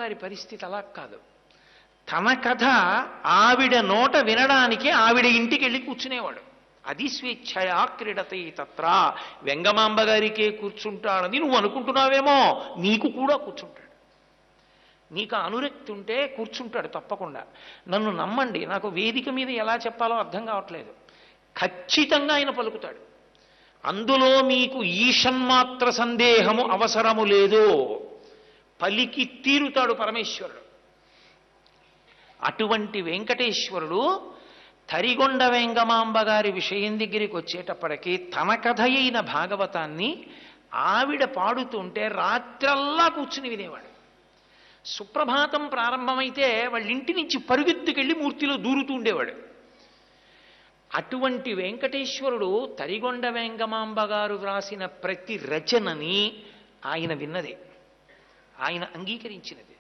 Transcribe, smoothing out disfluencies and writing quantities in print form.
వారి పరిస్థితి అలా కాదు. తన కథ ఆవిడ నోట వినడానికి ఆవిడ ఇంటికి వెళ్ళి కూర్చునేవాడు. అది స్వేచ్ఛయా క్రీడతే తత్ర. వెంగమాంబ గారికే కూర్చుంటాడని నువ్వు అనుకుంటున్నావేమో, నీకు కూడా కూర్చుంటాడు. నీకు అనురక్తి ఉంటే కూర్చుంటాడు తప్పకుండా. నన్ను నమ్మండి, నాకు వేదిక మీద ఎలా చెప్పాలో అర్థం కావట్లేదు. ఖచ్చితంగా ఆయన పలుకుతాడు. అందులో మీకు ఈషన్మాత్ర సందేహము అవసరము లేదు. పలికి తీరుతాడు పరమేశ్వరుడు. అటువంటి వెంకటేశ్వరుడు తరిగొండ వెంగమాంబ గారి విషయం దగ్గరికి వచ్చేటప్పటికీ తన కథ అయిన భాగవతాన్ని ఆవిడ పాడుతుంటే రాత్రల్లా కూర్చుని వినేవాడు. సుప్రభాతం ప్రారంభమైతే వాళ్ళ ఇంటి నుంచి పరుగెత్తుకెళ్ళి మూర్తిలో దూరుతూ ఉండేవాడు. అటువంటి వెంకటేశ్వరుడు తరిగొండ వెంగమాంబ గారు వ్రాసిన ప్రతి రచనని ఆయన విన్నదే, ఆయన అంగీకరించినది.